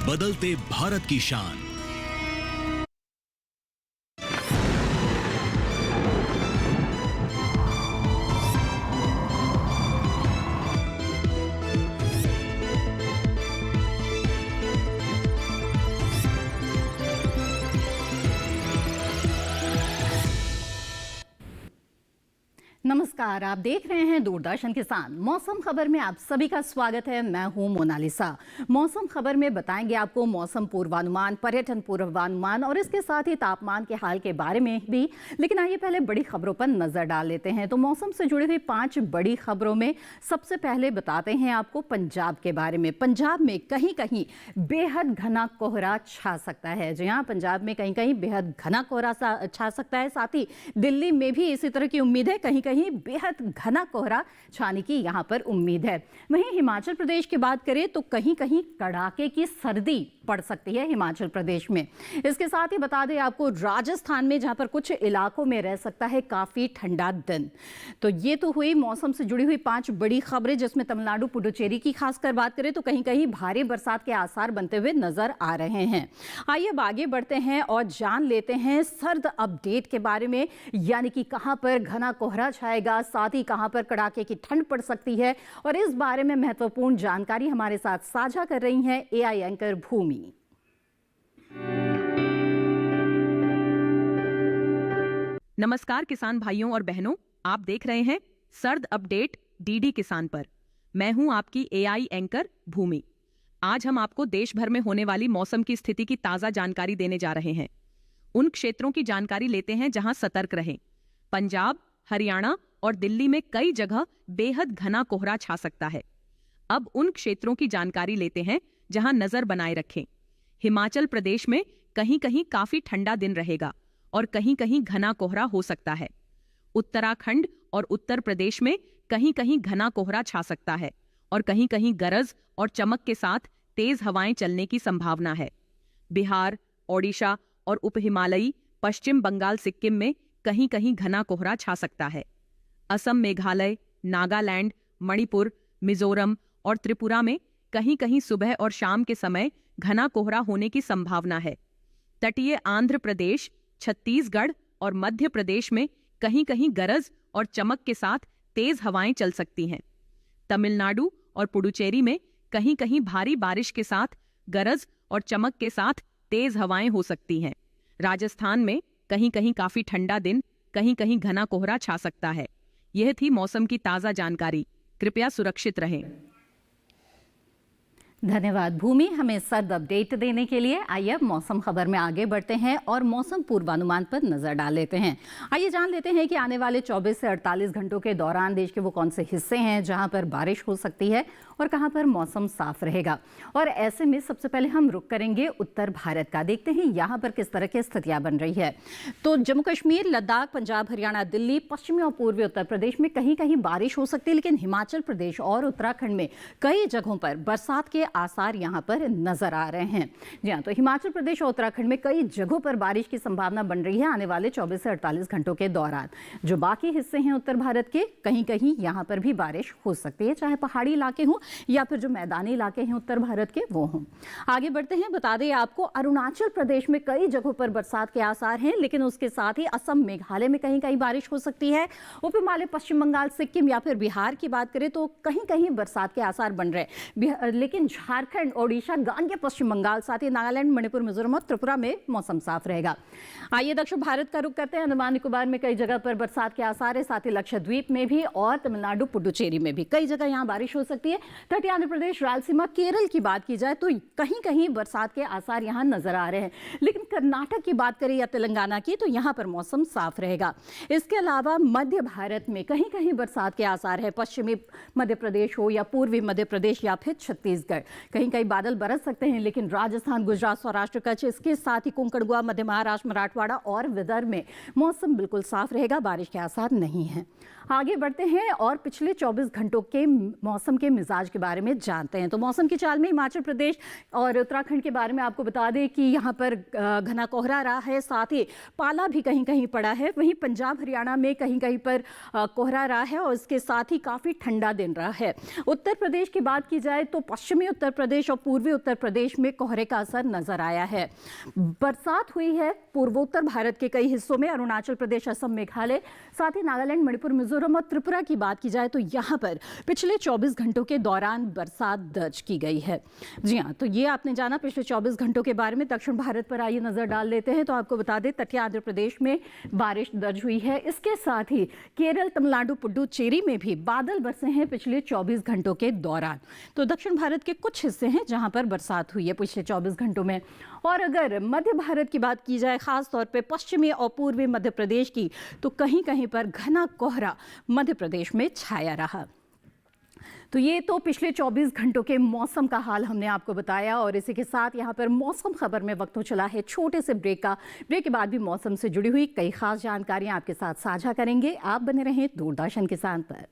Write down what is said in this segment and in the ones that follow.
बदलते भारत की शान। नमस्कार, आप देख रहे हैं दूरदर्शन किसान। मौसम खबर में आप सभी का स्वागत है। मैं हूं मोनालिसा। मौसम खबर में बताएंगे आपको मौसम पूर्वानुमान, पर्यटन पूर्वानुमान और इसके साथ ही तापमान के हाल के बारे में भी। लेकिन आइए पहले बड़ी खबरों पर नजर डाल लेते हैं। तो मौसम से जुड़ी हुई 5 बड़ी खबरों में सबसे पहले बताते हैं आपको पंजाब के बारे में। पंजाब में कहीं कहीं बेहद घना कोहरा छा सकता है। जी हाँ, पंजाब में कहीं कहीं बेहद घना कोहरा छा सकता है। साथ ही दिल्ली में भी इसी तरह की उम्मीद है, कहीं कहीं बेहद घना कोहरा छाने की यहां पर उम्मीद है। वहीं हिमाचल प्रदेश की बात करें तो कहीं कहीं कड़ाके की सर्दी पड़ सकती है हिमाचल प्रदेश में। इसके साथ ही बता दें आपको राजस्थान में, जहां पर कुछ इलाकों में रह सकता है काफी ठंडा दिन। तो ये तो हुई मौसम से जुड़ी हुई 5 बड़ी खबरें, जिसमें तमिलनाडु पुडुचेरी की खासकर बात करें तो कहीं कहीं भारी बरसात के आसार बनते हुए नजर आ रहे हैं। आइए अब आगे बढ़ते हैं और जान लेते हैं सर्द अपडेट के बारे में, यानी कि कहां पर घना कोहरा छाएगा, साथ ही कहां पर कड़ाके की ठंड पड़ सकती है। और इस बारे में महत्वपूर्ण जानकारी हमारे साथ साझा कर रही हैं एआई एंकर भूमि। नमस्कार किसान भाइयों और बहनों, आप देख रहे हैं सर्द अपडेट डीडी किसान पर। मैं हूं आपकी एआई एंकर भूमि। आज हम आपको देश भर में होने वाली मौसम की स्थिति की ताजा जानकारी देने जा रहे हैं। उन क्षेत्रों की जानकारी लेते हैं जहां सतर्क रहें। पंजाब, हरियाणा और दिल्ली में कई जगह बेहद घना कोहरा छा सकता है। अब उन क्षेत्रों की जानकारी लेते हैं जहां नजर बनाए रखें। हिमाचल प्रदेश में कहीं कहीं काफी ठंडा दिन रहेगा और कहीं कहीं घना कोहरा हो सकता है। उत्तराखंड और उत्तर प्रदेश में कहीं कहीं घना कोहरा छा सकता है और कहीं कहीं गरज और चमक के साथ तेज हवाएं चलने की संभावना है। बिहार, ओडिशा और उप हिमालयी पश्चिम बंगाल, सिक्किम में कहीं कहीं घना कोहरा छा सकता है। असम, मेघालय, नागालैंड, मणिपुर, मिजोरम और त्रिपुरा में कहीं कहीं सुबह और शाम के समय घना कोहरा होने की संभावना है। तटीय आंध्र प्रदेश, छत्तीसगढ़ और मध्य प्रदेश में कहीं कहीं गरज और चमक के साथ तेज हवाएं चल सकती हैं। तमिलनाडु और पुडुचेरी में कहीं कहीं भारी बारिश के साथ गरज और चमक के साथ तेज हवाएं हो सकती हैं। राजस्थान में कहीं कहीं काफी ठंडा दिन, कहीं कहीं घना कोहरा छा सकता है। यह थी मौसम की ताजा जानकारी। कृपया सुरक्षित रहें। धन्यवाद भूमि, हमें सर्द अपडेट देने के लिए। आइए अब मौसम खबर में आगे बढ़ते हैं और मौसम पूर्वानुमान पर नजर डाल लेते हैं। आइए जान लेते हैं कि आने वाले 24 से 48 घंटों के दौरान देश के वो कौन से हिस्से हैं जहां पर बारिश हो सकती है और कहां पर मौसम साफ रहेगा। और ऐसे में सबसे पहले हम रुख करेंगे उत्तर भारत का। देखते हैं यहां पर किस तरह की स्थितियां बन रही है। तो जम्मू कश्मीर, लद्दाख, पंजाब, हरियाणा, दिल्ली, पश्चिमी और पूर्वी उत्तर प्रदेश में कहीं कहीं बारिश हो सकती है, लेकिन हिमाचल प्रदेश और उत्तराखंड में कई जगहों पर बरसात के आसार यहां पर नजर आ रहे हैं। जी हां, तो हिमाचल प्रदेश और उत्तराखंड में कई जगहों पर बारिश की संभावना बन रही है आने वाले 24 से 48 घंटों के दौरान। जो बाकी हिस्से हैं उत्तर भारत के, कहीं कहीं यहां पर भी बारिश हो सकती है, चाहे पहाड़ी इलाके हों या फिर जो मैदानी इलाके हैं उत्तर भारत के वो हों। आगे बढ़ते हैं, बता दें आपको अरुणाचल प्रदेश में कई जगहों पर बरसात के आसार हैं, लेकिन उसके साथ ही असम, मेघालय में कहीं कहीं बारिश हो सकती है। उप हिमालय, पश्चिम बंगाल, सिक्किम या फिर बिहार की बात करें तो कहीं कहीं बरसात के आसार बन रहे। लेकिन झारखंड, ओडिशा, गांगे पश्चिम बंगाल, साथ ही नागालैंड, मणिपुर, मिजोरम और त्रिपुरा में मौसम साफ रहेगा। आइए दक्षिण भारत का रुख करते हैं। अंडमान निकोबार में कई जगह पर बरसात के आसार है, साथ ही लक्षद्वीप में भी और तमिलनाडु पुडुचेरी में भी कई जगह यहां बारिश हो सकती है। तटीय आंध्र प्रदेश, रायलसीमा, केरल की बात की जाए तो कहीं कहीं बरसात के आसार यहां नजर आ रहे हैं। लेकिन कर्नाटक की बात करें या तेलंगाना की तो यहां पर मौसम साफ रहेगा। इसके अलावा मध्य भारत में कहीं कहीं बरसात के आसार है। पश्चिमी मध्य प्रदेश हो या पूर्वी मध्य प्रदेश या फिर छत्तीसगढ़, कहीं कहीं बादल बरस सकते हैं, लेकिन राजस्थान, गुजरात, सौराष्ट्र, कच्छ, इसके साथ ही कोंकण, गोवा, मध्य महाराष्ट्र, मराठवाड़ा और विदर्भ में मौसम बिल्कुल साफ रहेगा, बारिश के आसार नहीं है। आगे बढ़ते हैं और पिछले 24 घंटों के मौसम के मिजाज के बारे में जानते हैं। तो मौसम की चाल में हिमाचल प्रदेश और उत्तराखंड के बारे में आपको बता दें कि यहाँ पर घना कोहरा रहा है, साथ ही पाला भी कहीं कहीं पड़ा है। वहीं पंजाब, हरियाणा में कहीं कहीं पर कोहरा रहा है और इसके साथ ही काफ़ी ठंडा दिन रहा है। उत्तर प्रदेश की बात की जाए तो पश्चिमी उत्तर प्रदेश और पूर्वी उत्तर प्रदेश में कोहरे का असर नजर आया है। बरसात हुई है पूर्वोत्तर भारत के कई हिस्सों में, अरुणाचल प्रदेश, असम, मेघालय, साथ ही नागालैंड, मणिपुर, मिजोरम और त्रिपुरा की बात की जाए तो यहाँ पर पिछले 24 घंटों के दौरान बरसात दर्ज की गई है। जी हाँ, तो ये आपने जाना पिछले 24 घंटों के बारे में। दक्षिण भारत पर आइए नजर डाल लेते हैं। तो आपको बता दें, तटीय आंध्र प्रदेश में बारिश दर्ज हुई है। इसके साथ ही केरल, तमिलनाडु, पुडुचेरी में भी बादल बरसे हैं पिछले 24 घंटों के दौरान। तो दक्षिण भारत के कुछ हिस्से हैं जहां पर बरसात हुई है पिछले 24 घंटों में। और अगर मध्य भारत की बात की जाए, खास तौर पे पश्चिमी और पूर्वी मध्य प्रदेश की, तो कहीं कहीं पर घना कोहरा मध्य प्रदेश में छाया रहा। तो ये तो पिछले 24 घंटों के मौसम का हाल हमने आपको बताया। और इसी के साथ यहाँ पर मौसम खबर में वक्त हो चला है छोटे से ब्रेक का। ब्रेक के बाद भी मौसम से जुड़ी हुई कई खास जानकारियां आपके साथ साझा करेंगे। आप बने रहें दूरदर्शन किसान पर।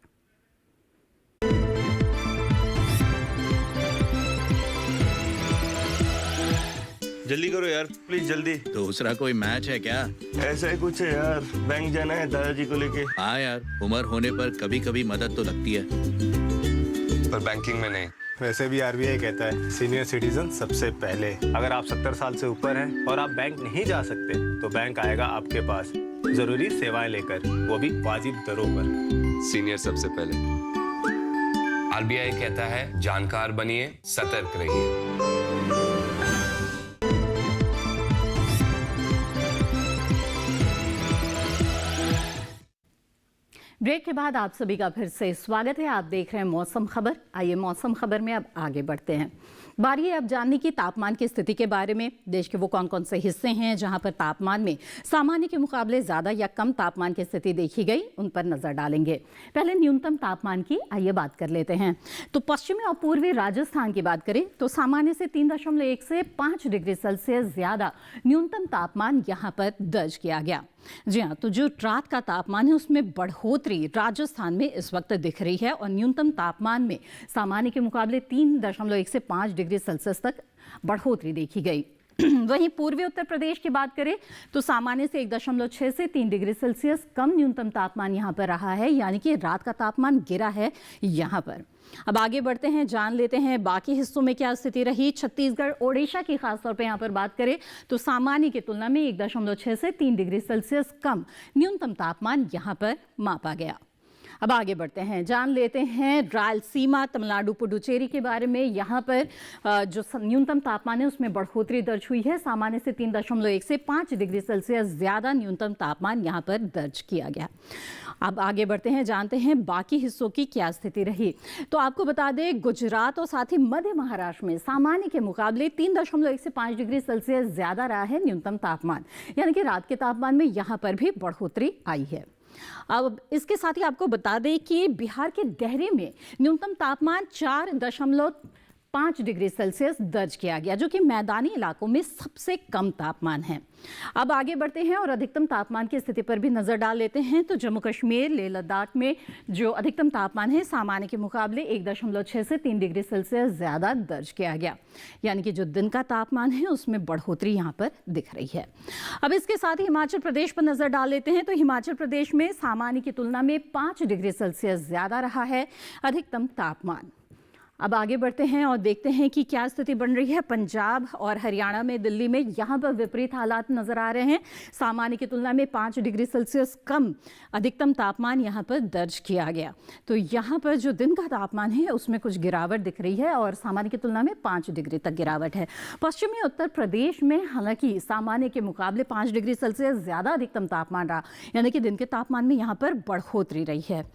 जल्दी करो यार, प्लीज जल्दी। दूसरा कोई मैच है क्या? ऐसा ही कुछ है यार, बैंक जाना है दादाजी को लेके। हाँ यार, उम्र होने पर कभी कभी मदद तो लगती है, पर बैंकिंग में नहीं। वैसे भी आरबीआई कहता है सीनियर सिटीजन सबसे पहले। अगर आप 70 साल से ऊपर हैं और आप बैंक नहीं जा सकते तो बैंक आएगा आपके पास जरूरी सेवाएं लेकर, वो भी वाजिब दरों पर। सीनियर सबसे पहले। आरबीआई कहता है जानकार बनिए, सतर्क रहिए। ब्रेक के बाद आप सभी का फिर से स्वागत है। आप देख रहे हैं मौसम खबर। आइए मौसम खबर में अब आगे बढ़ते हैं। बारी है अब जानने की तापमान की स्थिति के बारे में। देश के वो कौन कौन से हिस्से हैं जहां पर तापमान में सामान्य के मुकाबले ज्यादा या कम तापमान की स्थिति देखी गई, उन पर नजर डालेंगे। पहले न्यूनतम तापमान की आइए बात कर लेते हैं। तो पश्चिमी और पूर्वी राजस्थान की बात करें तो सामान्य से 3.1 से 5 डिग्री सेल्सियस ज्यादा न्यूनतम तापमान यहां पर दर्ज किया गया। जी हाँ, तो जो रात का तापमान है उसमें बढ़ोतरी राजस्थान में इस वक्त दिख रही है और न्यूनतम तापमान में सामान्य के मुकाबले 3.1 से 5 डिग्री सेल्सियस तक बढ़ोतरी देखी गई। वहीं पूर्वी उत्तर प्रदेश की बात करें तो सामान्य से 1.6 से 3 डिग्री सेल्सियस कम न्यूनतम तापमान यहां पर रहा है, यानी कि रात का तापमान गिरा है यहां पर। अब आगे बढ़ते हैं, जान लेते हैं बाकी हिस्सों में क्या स्थिति रही। छत्तीसगढ़, ओडिशा की खासतौर पर यहां पर बात करें तो सामान्य की तुलना में 1.6 से 3 डिग्री सेल्सियस कम न्यूनतम तापमान यहां पर मापा गया। अब आगे बढ़ते हैं, जान लेते हैं रायलसीमा, तमिलनाडु, पुडुचेरी के बारे में। यहाँ पर जो न्यूनतम तापमान है उसमें बढ़ोतरी दर्ज हुई है। सामान्य से 3.1 से 5 डिग्री सेल्सियस ज्यादा न्यूनतम तापमान यहाँ पर दर्ज किया गया। अब आगे बढ़ते हैं, जानते हैं बाकी हिस्सों की क्या स्थिति रही। तो आपको बता दें, गुजरात और साथ ही मध्य महाराष्ट्र में सामान्य के मुकाबले 3.1 से 5 डिग्री सेल्सियस ज्यादा रहा है न्यूनतम तापमान, यानी कि रात के तापमान में यहाँ पर भी बढ़ोतरी आई है। अब इसके साथ ही आपको बता दें कि बिहार के डेहरी में न्यूनतम तापमान 4.5 डिग्री सेल्सियस दर्ज किया गया, जो कि मैदानी इलाकों में सबसे कम तापमान है। अब आगे बढ़ते हैं और अधिकतम तापमान की स्थिति पर भी नजर डाल लेते हैं। तो जम्मू कश्मीर, लेह लद्दाख में जो अधिकतम तापमान है सामान्य के मुकाबले 1.6 से 3 डिग्री सेल्सियस ज्यादा दर्ज किया गया, यानी कि जो दिन का तापमान है उसमें बढ़ोतरी यहाँ पर दिख रही है। अब इसके साथ ही हिमाचल प्रदेश पर नजर डाल लेते हैं। तो हिमाचल प्रदेश में सामान्य की तुलना में 5 डिग्री सेल्सियस ज्यादा रहा है अधिकतम तापमान। अब आगे बढ़ते हैं और देखते हैं कि क्या स्थिति बन रही है पंजाब और हरियाणा में, दिल्ली में। यहाँ पर विपरीत हालात नजर आ रहे हैं। सामान्य की तुलना में 5 डिग्री सेल्सियस कम अधिकतम तापमान यहाँ पर दर्ज किया गया। तो यहाँ पर जो दिन का तापमान है उसमें कुछ गिरावट दिख रही है और सामान्य की तुलना में 5 डिग्री तक गिरावट है। पश्चिमी उत्तर प्रदेश में हालांकि सामान्य के मुकाबले 5 डिग्री सेल्सियस ज्यादा अधिकतम तापमान रहा, यानी कि दिन के तापमान में यहाँ पर बढ़ोतरी रही है।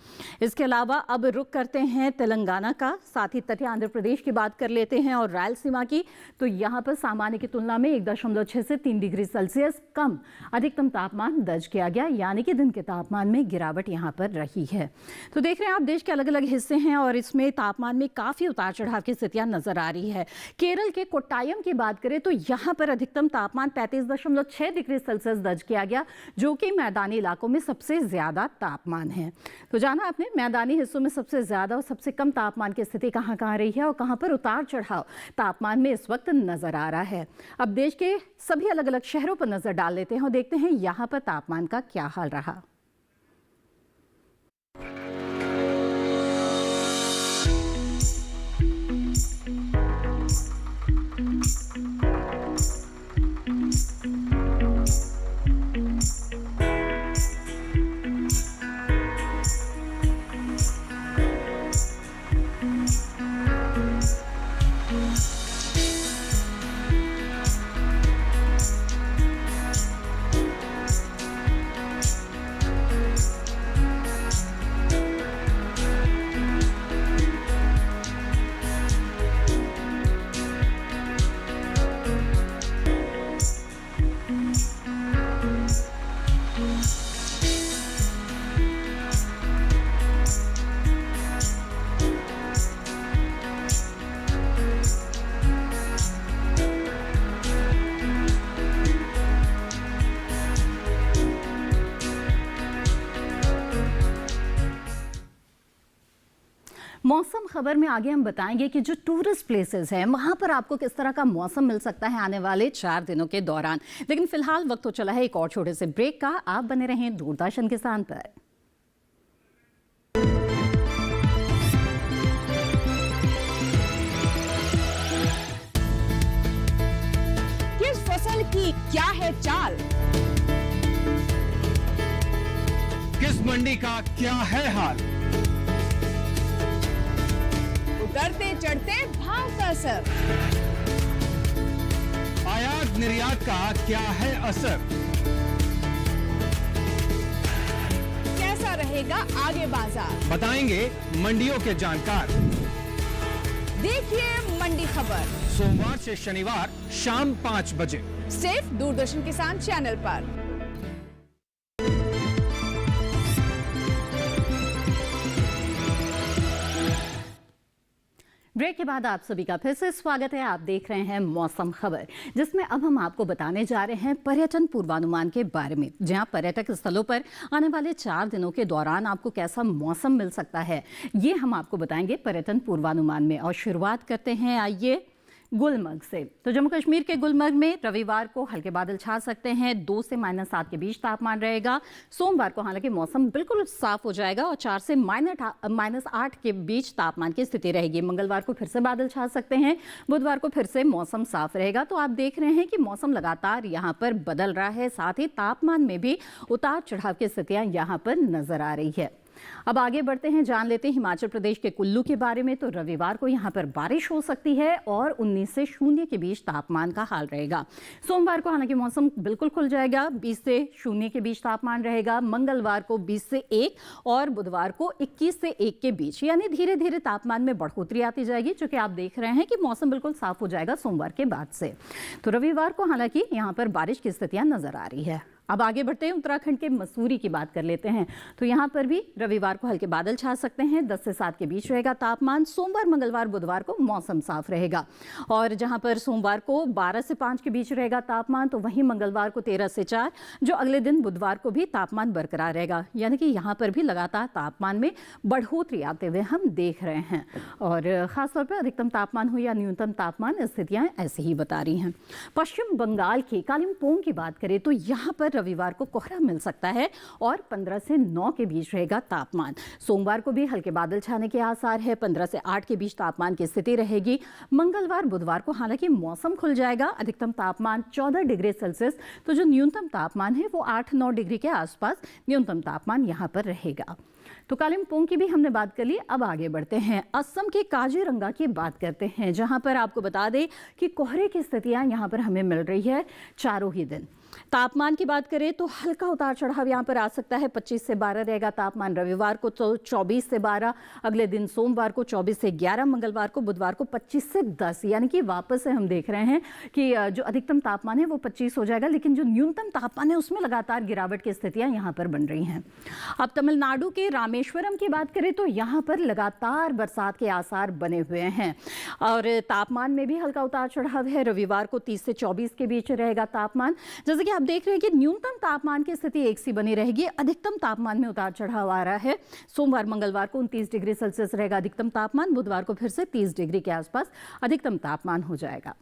इसके अलावा अब रुक करते हैं तेलंगाना का, साथ ही तटीय आंध्र प्रदेश की बात कर लेते हैं और रायलसीमा की। तो यहाँ पर सामान्य की तुलना में 1.6 से 3 डिग्री सेल्सियस कम अधिकतम तापमान दर्ज किया गया, यानी कि दिन के तापमान में गिरावट यहाँ पर रही है। तो देख रहे हैं आप, देश के अलग अलग हिस्से हैं और इसमें तापमान में काफी उतार चढ़ाव की स्थितियां नजर आ रही है। केरल के कोट्टायम की बात करें तो यहाँ पर अधिकतम तापमान 35.6 डिग्री सेल्सियस दर्ज किया गया, जो कि मैदानी इलाकों में सबसे ज्यादा तापमान है। तो जाना आपने मैदानी हिस्सों में सबसे ज्यादा और सबसे कम तापमान की स्थिति कहाँ रही है और कहां पर उतार चढ़ाव तापमान में इस वक्त नजर आ रहा है। अब देश के सभी अलग अलग शहरों पर नजर डाल लेते हैं और देखते हैं यहां पर तापमान का क्या हाल रहा। खबर में आगे हम बताएंगे कि जो टूरिस्ट प्लेसेस हैं वहां पर आपको किस तरह का मौसम मिल सकता है आने वाले 4 दिनों के दौरान। लेकिन फिलहाल वक्त तो चला है एक और छोटे से ब्रेक का। आप बने रहें दूरदर्शन किसान पर। किस फसल की क्या है चाल, किस मंडी का क्या है हाल, उतरते चढ़ते भाव का असर, आयात निर्यात का क्या है असर, कैसा रहेगा आगे बाजार, बताएंगे मंडियों के जानकार। देखिए मंडी खबर सोमवार से शनिवार शाम 5 बजे सिर्फ दूरदर्शन किसान चैनल पर। ब्रेक के बाद आप सभी का फिर से स्वागत है। आप देख रहे हैं मौसम खबर, जिसमें अब हम आपको बताने जा रहे हैं पर्यटन पूर्वानुमान के बारे में, जहां पर्यटक स्थलों पर आने वाले 4 दिनों के दौरान आपको कैसा मौसम मिल सकता है, ये हम आपको बताएंगे पर्यटन पूर्वानुमान में। और शुरुआत करते हैं आइए गुलमर्ग से। तो जम्मू कश्मीर के गुलमर्ग में रविवार को हल्के बादल छा सकते हैं। 2 से -7 के बीच तापमान रहेगा। सोमवार को हालांकि मौसम बिल्कुल साफ हो जाएगा और 4 से -8 के बीच तापमान की स्थिति रहेगी। मंगलवार को फिर से बादल छा सकते हैं। बुधवार को फिर से मौसम साफ रहेगा। तो आप देख रहे हैं कि मौसम लगातार यहाँ पर बदल रहा है, साथ ही तापमान में भी उतार चढ़ाव की स्थितियां यहाँ पर नजर आ रही है। अब आगे बढ़ते हैं, जान लेते हैं हिमाचल प्रदेश के कुल्लू के बारे में। तो रविवार को यहां पर बारिश हो सकती है और 19 से 0 के बीच तापमान का हाल रहेगा। सोमवार को हालांकि मौसम बिल्कुल खुल जाएगा। 20 से 0 के बीच तापमान रहेगा। मंगलवार को 20 से 1 और बुधवार को 21 से 1 के बीच, यानी धीरे धीरे तापमान में बढ़ोतरी आती जाएगी, जो कि आप देख रहे हैं कि मौसम बिल्कुल साफ हो जाएगा सोमवार के बाद से। तो रविवार को हालांकि यहाँ पर बारिश की स्थितियां नजर आ रही है। अब आगे बढ़ते हैं, उत्तराखंड के मसूरी की बात कर लेते हैं। तो यहाँ पर भी रविवार को हल्के बादल छा सकते हैं। 10 से 7 के बीच रहेगा तापमान। सोमवार, मंगलवार, बुधवार को मौसम साफ रहेगा। और जहाँ पर सोमवार को 12 से 5 के बीच रहेगा तापमान, तो वहीं मंगलवार को 13 से 4, जो अगले दिन बुधवार को भी तापमान बरकरार रहेगा। यानी कि यहाँ पर भी लगातार तापमान में बढ़ोतरी आते हुए हम देख रहे हैं। और खासतौर पर अधिकतम तापमान हो या न्यूनतम तापमान, स्थितियाँ ऐसे ही बता रही हैं। पश्चिम बंगाल के कालिम्पोंग की बात करें तो यहाँ पर रविवार को कोहरा मिल सकता है और 15 से 9 के बीच रहेगा तापमान। सोमवार को भी हल्के बादल छाने के आसार है। 15 से 8 के बीच तापमान की स्थिति रहेगी। मंगलवार, बुधवार को हालांकि मौसम खुल जाएगा। अधिकतम तापमान 14 डिग्री सेल्सियस, तो जो न्यूनतम तापमान है वो 8-9 डिग्री के आसपास न्यूनतम तापमान यहाँ पर रहेगा। तो कालिम्पोंग की भी हमने बात कर ली। अब आगे बढ़ते हैं, असम के काजीरंगा की बात करते हैं, जहां पर आपको बता दें कि कोहरे की स्थितियां यहां पर हमें मिल रही है चारों ही दिन। तापमान की बात करें तो हल्का उतार चढ़ाव यहां पर आ सकता है। 25 से 12 रहेगा तापमान रविवार को, तो 24 से 12 अगले दिन सोमवार को, 24 से 11 मंगलवार को, बुधवार को 25 से 10, यानी कि वापस से हम देख रहे हैं कि जो अधिकतम तापमान है वो 25 हो जाएगा, लेकिन जो न्यूनतम तापमान है उसमें लगातार गिरावट की स्थितियां यहाँ पर बन रही हैं। अब तमिलनाडु के रामेश्वरम की बात करें तो यहाँ पर लगातार बरसात के आसार बने हुए हैं और तापमान में भी हल्का उतार चढ़ाव है। रविवार को 30 से 24 के बीच रहेगा तापमान। जैसे कि आप देख रहे हैं कि न्यूनतम तापमान की स्थिति एक सी बनी रहेगी, अधिकतम तापमान में उतार चढ़ाव आ रहा है। सोमवार, मंगलवार को 29 डिग्री सेल्सियस रहेगा अधिकतम तापमान। बुधवार को फिर से 30 डिग्री के आसपास अधिकतम तापमान हो जाएगा।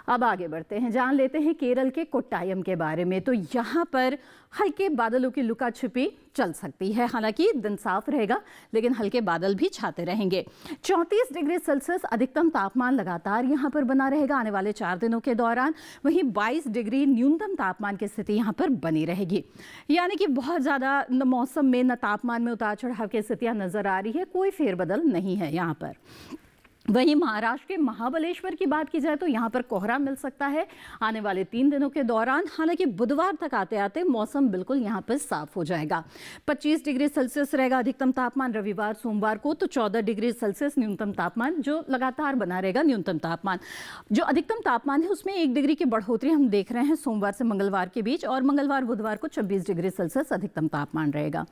अब आगे बढ़ते हैं, जान लेते हैं केरल के कोट्टायम के बारे में। तो यहाँ पर हल्के बादलों की लुका छिपी चल सकती है। हालांकि दिन साफ रहेगा, लेकिन हल्के बादल भी छाते रहेंगे। 34 डिग्री सेल्सियस अधिकतम तापमान लगातार यहाँ पर बना रहेगा आने वाले 4 दिनों के दौरान। वहीं 22 डिग्री न्यूनतम तापमान की स्थिति यहाँ पर बनी रहेगी। यानी कि बहुत ज़्यादा न मौसम में न तापमान में उतार चढ़ाव की स्थितियाँ नजर आ रही है, कोई फेरबदल नहीं है यहाँ पर। वहीं महाराष्ट्र के महाबलेश्वर की बात की जाए तो यहाँ पर कोहरा मिल सकता है आने वाले 3 दिनों के दौरान। हालांकि बुधवार तक आते आते मौसम बिल्कुल यहाँ पर साफ हो जाएगा। 25 डिग्री सेल्सियस रहेगा अधिकतम तापमान रविवार, सोमवार को, तो 14 डिग्री सेल्सियस न्यूनतम तापमान, जो लगातार बना रहेगा न्यूनतम तापमान। जो अधिकतम तापमान है उसमें 1 डिग्री की बढ़ोतरी हम देख रहे हैं सोमवार से मंगलवार के बीच, और मंगलवार बुधवार को 26 डिग्री सेल्सियस अधिकतम तापमान रहेगा।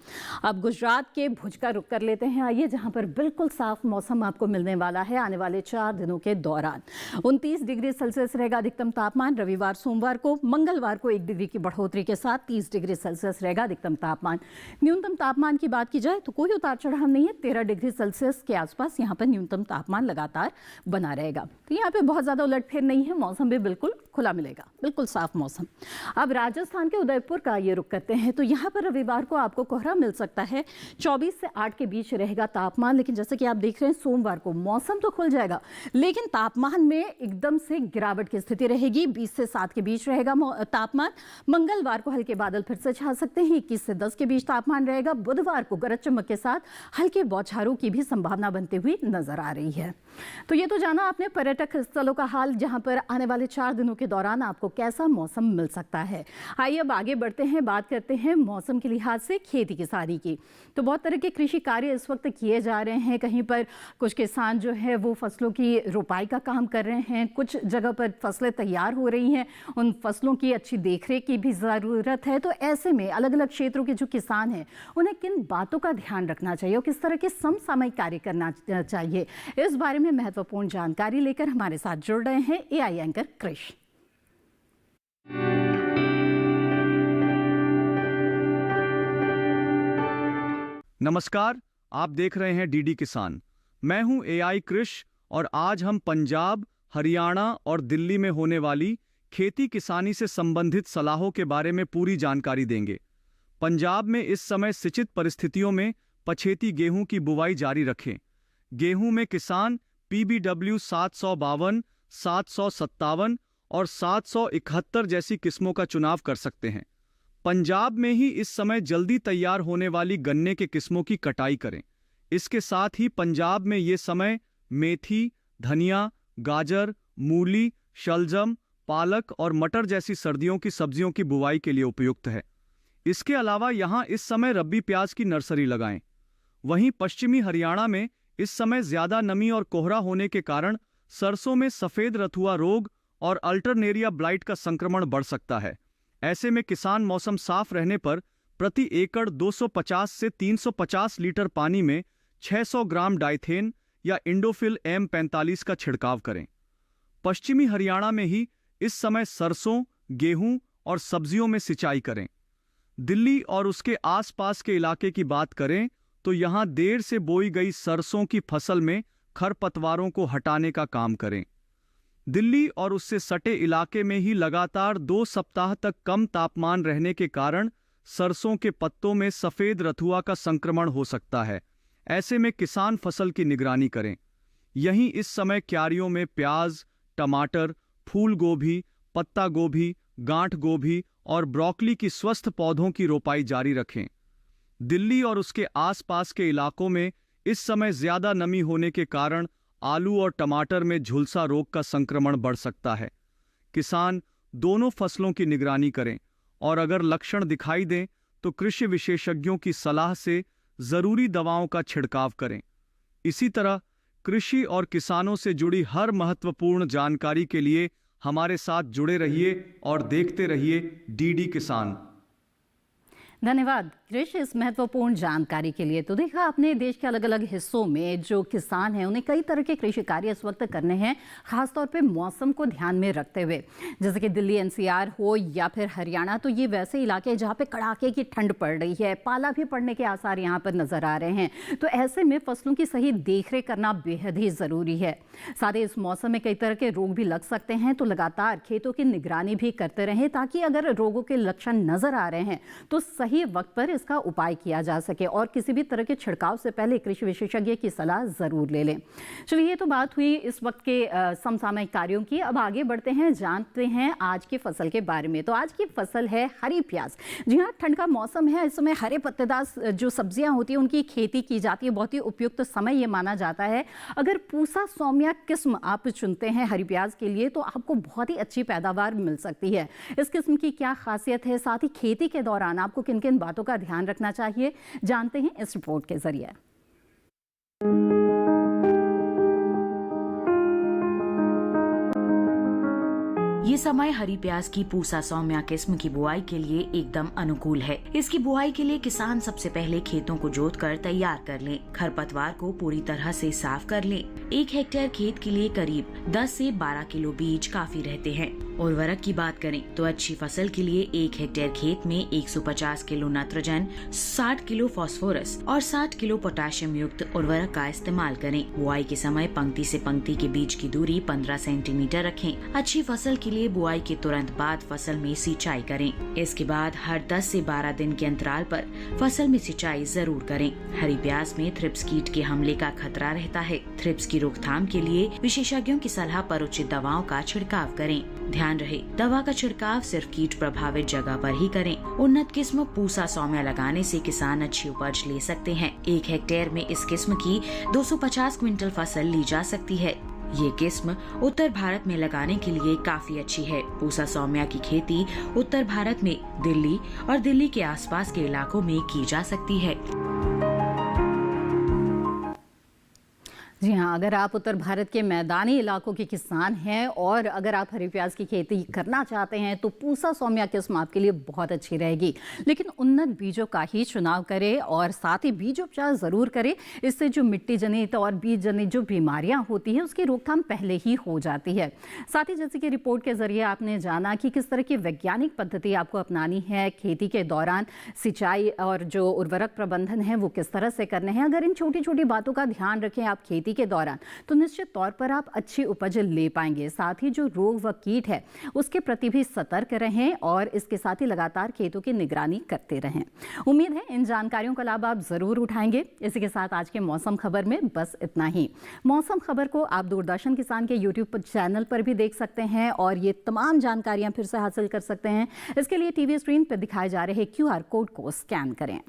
अब गुजरात के भुज का रुख कर लेते हैं आइए, जहाँ पर बिल्कुल साफ मौसम आपको मिलने वाला है आने वाले 4 दिनों के दौरान। 29 डिग्री सेल्सियस रहेगा अधिकतम तापमान। रविवार सोमवार को, मंगलवार को 1 डिग्री की बढ़ोतरी के साथ 30 डिग्री सेल्सियस रहेगा अधिकतम तापमान। न्यूनतम तापमान की बात की जाए तो कोई उतार चढ़ाव नहीं है। 13 डिग्री सेल्सियस के आसपास यहाँ पर न्यूनतम तापमान लगातार बना रहेगा। तो यहाँ पे बहुत ज्यादा उलटफेर नहीं है, मौसम भी बिल्कुल खुला मिलेगा, बिल्कुल साफ मौसम। अब राजस्थान के उदयपुर का ये रुख करते हैं। तो यहाँ पर रविवार को आपको कोहरा मिल सकता है। 24 से 8 के बीच रहेगा तापमान, लेकिन जैसे कि आप देख रहे हैं सोमवार को मौसम तो खुल जाएगा, लेकिन तापमान में एकदम से गिरावट की स्थिति रहेगी। 20 से 7 के बीच रहेगा तापमान। मंगलवार को हल्के बादल फिर से छा सकते हैं। 21 से 10 के बीच तापमान रहेगा। बुधवार को गरज चमक के साथ हल्के बौछारों की भी संभावना बनती हुई नजर आ रही है। तो ये तो जाना आपने पर्यटक स्थलों का हाल, जहां पर आने वाले 4 दिनों के दौरान आपको कैसा मौसम मिल सकता है। आइए अब आगे बढ़ते हैं, बात करते हैं मौसम के लिहाज से खेती किसानी की। तो बहुत तरह के कृषि कार्य इस वक्त किए जा रहे हैं। कहीं पर कुछ किसान जो है वो फसलों की रोपाई का काम कर रहे हैं, कुछ जगह पर फसलें तैयार हो रही हैं, उन फसलों की अच्छी देखरेख की भी ज़रूरत है। तो ऐसे में अलग अलग क्षेत्रों के जो किसान हैं उन्हें किन बातों का ध्यान रखना चाहिए और किस तरह के समसामयिक कार्य करना चाहिए, इस बारे में महत्वपूर्ण जानकारी लेकर हमारे साथ जुड़ रहे हैं एआई एंकर कृष। नमस्कार, आप देख रहे हैं डीडी किसान। मैं हूं एआई कृष और आज हम पंजाब, हरियाणा और दिल्ली में होने वाली खेती किसानी से संबंधित सलाहों के बारे में पूरी जानकारी देंगे। पंजाब में इस समय सिंचित परिस्थितियों में पछेती गेहूं की बुवाई जारी रखें। गेहूं में किसान PBW 752, 757 और 771 जैसी किस्मों का चुनाव कर सकते हैं। पंजाब में ही इस समय जल्दी तैयार होने वाली गन्ने के किस्मों की कटाई करें। इसके साथ ही पंजाब में ये समय मेथी, धनिया, गाजर, मूली, शलजम, पालक और मटर जैसी सर्दियों की सब्जियों की बुवाई के लिए उपयुक्त है। इसके अलावा यहाँ इस समय रब्बी प्याज की नर्सरी लगाएं। वहीं पश्चिमी हरियाणा में इस समय ज्यादा नमी और कोहरा होने के कारण सरसों में सफेद रथुआ रोग और अल्टरनेरिया ब्लाइट का संक्रमण बढ़ सकता है। ऐसे में किसान मौसम साफ रहने पर प्रति एकड़ 250 से 350 लीटर पानी में 600 ग्राम डाइथेन या इंडोफिल M45 का छिड़काव करें। पश्चिमी हरियाणा में ही इस समय सरसों, गेहूं और सब्जियों में सिंचाई करें। दिल्ली और उसके आसपास के इलाके की बात करें तो यहां देर से बोई गई सरसों की फसल में खरपतवारों को हटाने का काम करें। दिल्ली और उससे सटे इलाके में ही लगातार 2 सप्ताह तक कम तापमान रहने के कारण सरसों के पत्तों में सफेद रथुआ का संक्रमण हो सकता है। ऐसे में किसान फसल की निगरानी करें। यहीं इस समय क्यारियों में प्याज, टमाटर, फूल गोभी, पत्ता गोभी, गांठ गोभी और ब्रोकली की स्वस्थ पौधों की रोपाई जारी रखें। दिल्ली और उसके आसपास के इलाकों में इस समय ज्यादा नमी होने के कारण आलू और टमाटर में झुलसा रोग का संक्रमण बढ़ सकता है। किसान दोनों फसलों की निगरानी करें और अगर लक्षण दिखाई दें तो कृषि विशेषज्ञों की सलाह से जरूरी दवाओं का छिड़काव करें। इसी तरह कृषि और किसानों से जुड़ी हर महत्वपूर्ण जानकारी के लिए हमारे साथ जुड़े रहिए और देखते रहिए डीडी किसान। धन्यवाद कृष इस महत्वपूर्ण जानकारी के लिए। तो देखा आपने, देश के अलग अलग हिस्सों में जो किसान हैं उन्हें कई तरह के कृषि कार्य इस वक्त करने हैं, खासतौर पे मौसम को ध्यान में रखते हुए। जैसे कि दिल्ली NCR हो या फिर हरियाणा, तो ये वैसे इलाके हैं जहाँ पे कड़ाके की ठंड पड़ रही है, पाला भी पड़ने के आसार यहाँ पर नजर आ रहे हैं। तो ऐसे में फसलों की सही देखरेख करना बेहद ही जरूरी है। साथ ही इस मौसम में कई तरह के रोग भी लग सकते हैं, तो लगातार खेतों की निगरानी भी करते रहें ताकि अगर रोगों के लक्षण नजर आ रहे हैं तो सही वक्त पर इसका उपाय किया जा सके और किसी भी तरह के छिड़काव से पहले कृषि विशेषज्ञ की सलाह जरूर ले लें। चलिए, ये तो बात हुई इस वक्त के समसामयिक कार्यों की। अब आगे बढ़ते हैं, जानते हैं आज की फसल के बारे में। तो आज की फसल है हरी प्याज। जी हाँ, ठंड का मौसम है, इस समय हरे पत्तेदार जो सब्जियां होती हैं उनकी खेती की जाती है। बहुत ही उपयुक्त समय ये माना जाता है। अगर पूसा सौम्या किस्म आप चुनते हैं हरी प्याज के लिए तो आपको बहुत ही अच्छी पैदावार मिल सकती है। इस किस्म की क्या खासियत है, साथ ही खेती के दौरान आपको किन किन बातों का ध्यान रखना चाहिए, जानते हैं इस रिपोर्ट के जरिए। ये समय हरी प्याज की पूसा सौम्या किस्म की बुआई के लिए एकदम अनुकूल है। इसकी बुआई के लिए किसान सबसे पहले खेतों को जोतकर तैयार कर लें। खरपतवार को पूरी तरह से साफ कर लें। 1 हेक्टेयर खेत के लिए करीब 10 से 12 किलो बीज काफी रहते हैं। उर्वरक की बात करें तो अच्छी फसल के लिए 1 हेक्टेयर खेत में 150 किलो नाइट्रोजन, 60 किलो फास्फोरस और 60 किलो पोटेशियम युक्त उर्वरक का इस्तेमाल करें। बुआई के समय पंक्ति से पंक्ति के बीच की दूरी 15 सेंटीमीटर रखें। अच्छी फसल के लिए बुआई के तुरंत बाद फसल में सिंचाई करें। इसके बाद हर 10 से 12 दिन के अंतराल पर फसल में सिंचाई जरूर करें। हरी प्याज में थ्रिप्स कीट के हमले का खतरा रहता है। थ्रिप्स की रोकथाम के लिए विशेषज्ञों की सलाह पर उचित दवाओं का छिड़काव करें। ध्यान रहे, दवा का छिड़काव सिर्फ कीट प्रभावित जगह पर ही करें। उन्नत किस्म पूसा सौम्या लगाने से किसान अच्छी उपज ले सकते हैं। 1 हेक्टेयर में इस किस्म की 250 क्विंटल फसल ली जा सकती है। ये किस्म उत्तर भारत में लगाने के लिए काफी अच्छी है। पूसा सौम्या की खेती उत्तर भारत में दिल्ली और दिल्ली के आसपास के इलाकों में की जा सकती है। जी हाँ, अगर आप उत्तर भारत के मैदानी इलाकों के किसान हैं और अगर आप हरी प्याज की खेती करना चाहते हैं तो पूसा सौम्या किस्म आपके लिए बहुत अच्छी रहेगी। लेकिन उन्नत बीजों का ही चुनाव करें और साथ ही बीजोपचार ज़रूर करें। इससे जो मिट्टी जनित और बीज जनित जो बीमारियां होती हैं उसकी रोकथाम पहले ही हो जाती है। साथ ही जैसे कि रिपोर्ट के जरिए आपने जाना कि किस तरह की वैज्ञानिक पद्धति आपको अपनानी है खेती के दौरान, सिंचाई और जो उर्वरक प्रबंधन है वो किस तरह से करने हैं। अगर इन छोटी छोटी बातों का ध्यान रखें आप खेती के दौरान तो निश्चित तौर पर आप अच्छी उपज ले पाएंगे। साथ ही जो रोग व कीट है उसके प्रति भी सतर्क रहें और इसके साथ ही लगातार खेतों की निगरानी करते रहें। उम्मीद है इन जानकारियों का लाभ आप जरूर उठाएंगे। इसी के साथ आज के मौसम खबर में बस इतना ही। मौसम खबर को आप दूरदर्शन किसान के YouTube चैनल पर भी देख सकते हैं और ये तमाम जानकारियां फिर से हासिल कर सकते हैं। इसके लिए टीवी स्क्रीन पर दिखाए जा रहे QR कोड को स्कैन करें।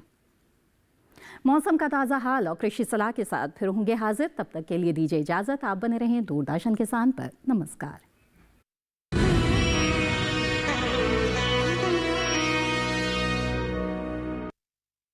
मौसम का ताज़ा हाल और कृषि सलाह के साथ फिर होंगे हाजिर। तब तक के लिए दीजिए इजाजत। आप बने रहें दूरदर्शन किसान पर। नमस्कार।